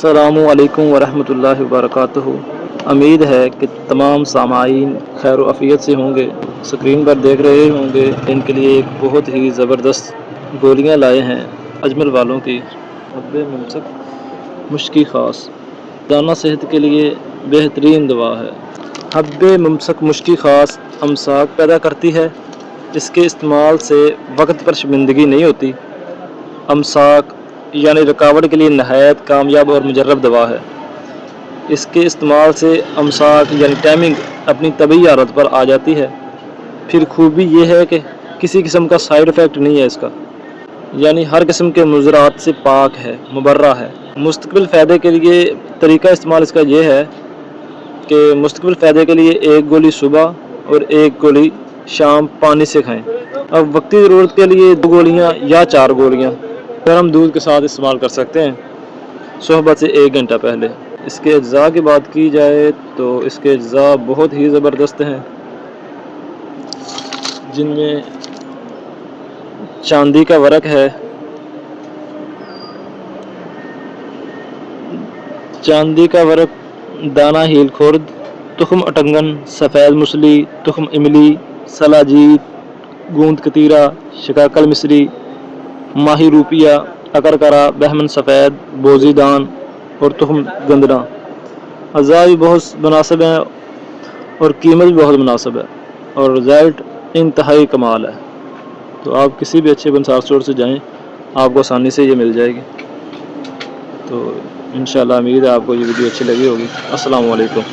السلام علیکم ورحمۃ اللہ وبرکاتہ۔ امید ہے کہ تمام سامعین خیر و عافیت سے ہوں گے۔ اسکرین پر دیکھ رہے ہوں گے ان کے لیے ایک بہت ہی زبردست گولیاں لائے ہیں اجمل والوں کی۔ حب ممسک مشکی خاص دانہ صحت کے لیے بہترین دوا ہے۔ حب ممسک مشکی خاص امساک پیدا کرتی ہے۔ اس کے استعمال سے وقت پر شرمندگی نہیں ہوتی۔ امساک یعنی رکاوٹ کے لیے نہایت کامیاب اور مجرب دوا ہے۔ اس کے استعمال سے امساک یعنی ٹائمنگ اپنی طبیعی حالت پر آ جاتی ہے۔ پھر خوبی یہ ہے کہ کسی قسم کا سائیڈ ایفیکٹ نہیں ہے اس کا، یعنی ہر قسم کے مضرات سے پاک ہے، مبرہ ہے۔ مستقبل فائدے کے لیے طریقہ استعمال اس کا یہ ہے کہ مستقبل فائدے کے لیے 1 گولی صبح اور 1 گولی شام پانی سے کھائیں۔ اب وقتی ضرورت کے لیے 2 گولیاں یا 4 گولیاں گرم دودھ کے ساتھ استعمال کر سکتے ہیں صحبت سے 1 گھنٹہ پہلے۔ اس کے اجزاء کی بات کی جائے تو اس کے اجزاء بہت ہی زبردست ہیں، جن میں چاندی کا ورق ہے، چاندی کا ورق، دانہ ہیل خورد، تخم اٹنگن، سفید مسلی، تخم املی، سلاجید، گوند کتیرا، شکاکل مصری، ماہی روپیہ، اکرکرا، بہمن سفید، بوزی دان اور تخم گندنا۔ اجزاء بھی بہت مناسب ہیں اور قیمت بھی بہت مناسب ہے اور رزلٹ انتہائی کمال ہے۔ تو آپ کسی بھی اچھے بنسار اسٹور سے جائیں، آپ کو آسانی سے یہ مل جائے گی۔ تو انشاءاللہ امید ہے آپ کو یہ ویڈیو اچھی لگی ہوگی۔ السلام علیکم۔